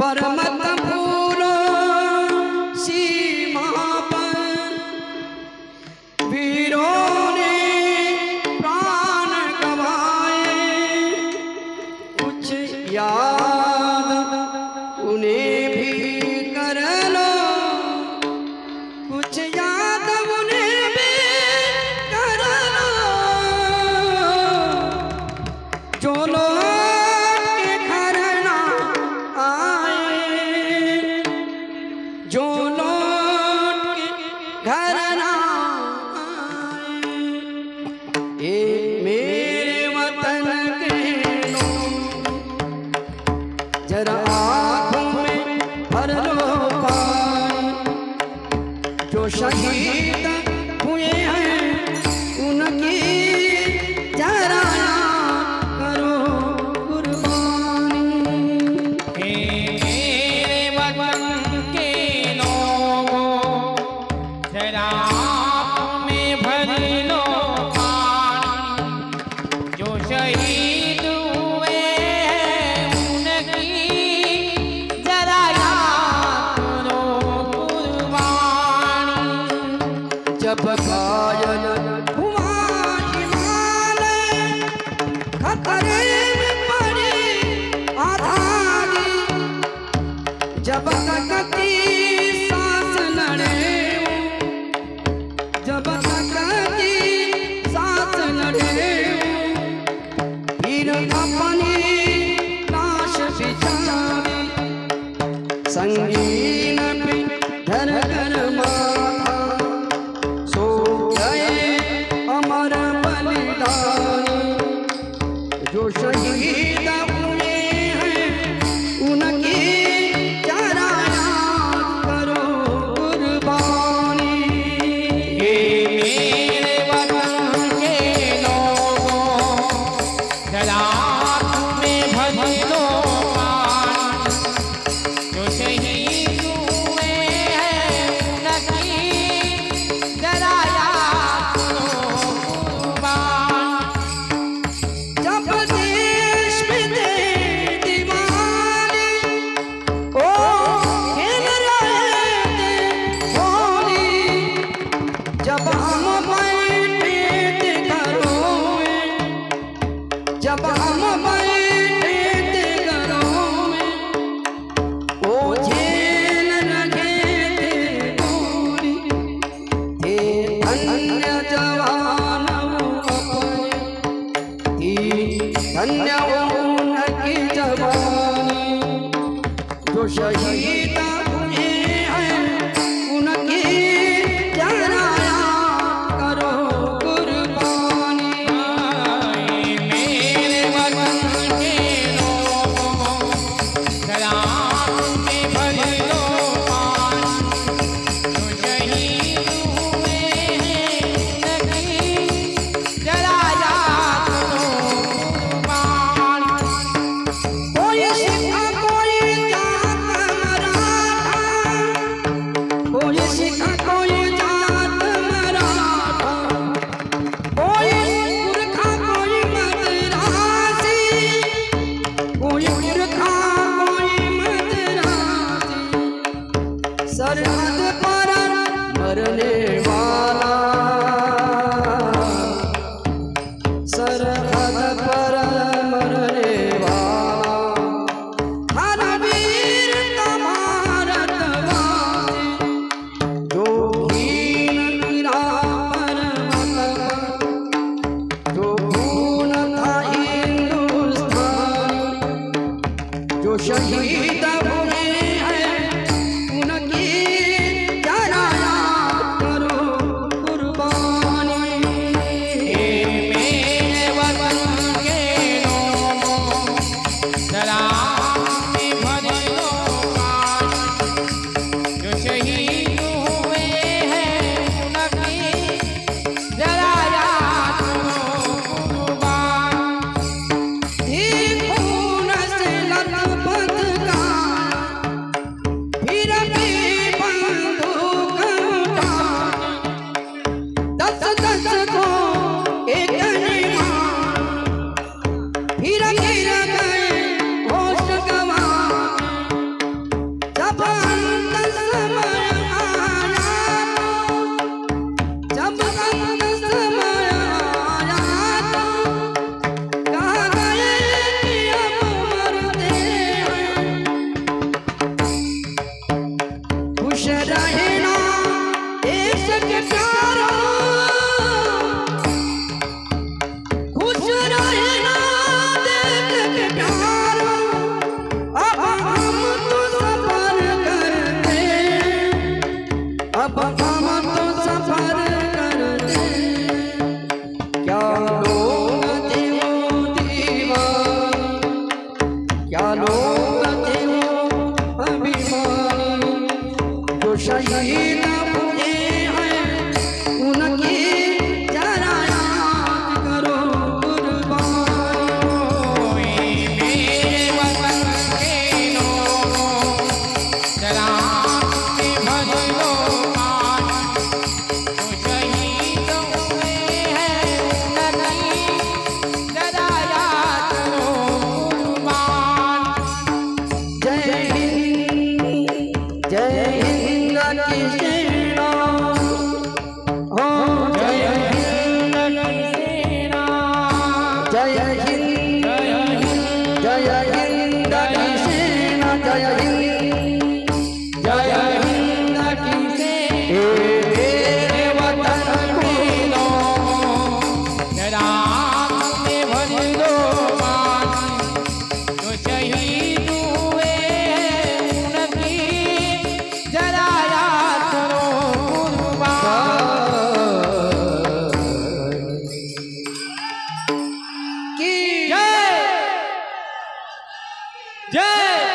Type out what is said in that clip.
पर मत भूलो सीमा पर वीरों ने प्राण गवाए। कुछ याद उन्हें भी कर लो, कुछ याद उन्हें भी कर लो, जो लोग के घर ना आए, जो लोग के घर ना आए। ए मेरे वतन के लोग, जरा आँखों में भर लो पानी, जो शहीद हुए हैं उनकी जरा याद करो कुर्बानी। मेरे वतन के लोगों, जरा आँखों में भर लो पानी, जो शहीद हुए हैं उनकी जरा याद करो कुर्बानी। जब घायल हुआ हिमालय, खतरे में पड़ी आज़ादी, जब तक की सांस लड़े, जब तक की सांस लड़े, फिर अपनी लाश बिछावी, संगीन पे धर कर माथा, सो गए अमर बलिदानी, जो शहीद हुए हैं उनकी जरा याद करो कुर्बानी। मेरे वतन के लोगों, जरा आँखों में भर लो पानी, जो शहीद हुए हैं उनकी जरा याद करो कुर्बानी। जब देश में थे दीवाने, ओ खेल रहे थे होली, जब हम बैठे थे घरों में, जब हम बैठे थे घरों में, ओ झेल रहे थे गोली, थे धन्य जवान अपने, धन्य उनकी जवानी, जो शहीद हुए हैं उनकी जरा याद करो कुर्बानी। मेरे वतन के लोगों, जरा आँखों में भर लो पानी, जो शहीद हुए हैं उनकी जरा याद करो कुर्बानी। कोई सिखा कोई जात मराठा, कोई सिखा कोई जात मराठा, कोई पुरखा कोई मद्रासी, कोई पुरखा कोई मद्रासी, सरहद पर मरने वाला, सरहद पर मरने वाला, हर वीर का भारतवासी, जो हीन गिरा पर्वत पर, जो खून था हिंदुस्तानी, जो शहीद हुए हैं उनकी जरा याद करो कुर्बानी। मेरे वतन के लोगों, जरा आँखों में भर लो पानी, जो शहीद हुए हैं उनकी जरा याद करो कुर्बानी। खून से लथपथ का जय हिंद की सेना जय हिंद जय हिंद की सेना मेरे वतन के लोगों राम में भर लो पानी जो शहीद हुए उनकी जरा याद करो की जय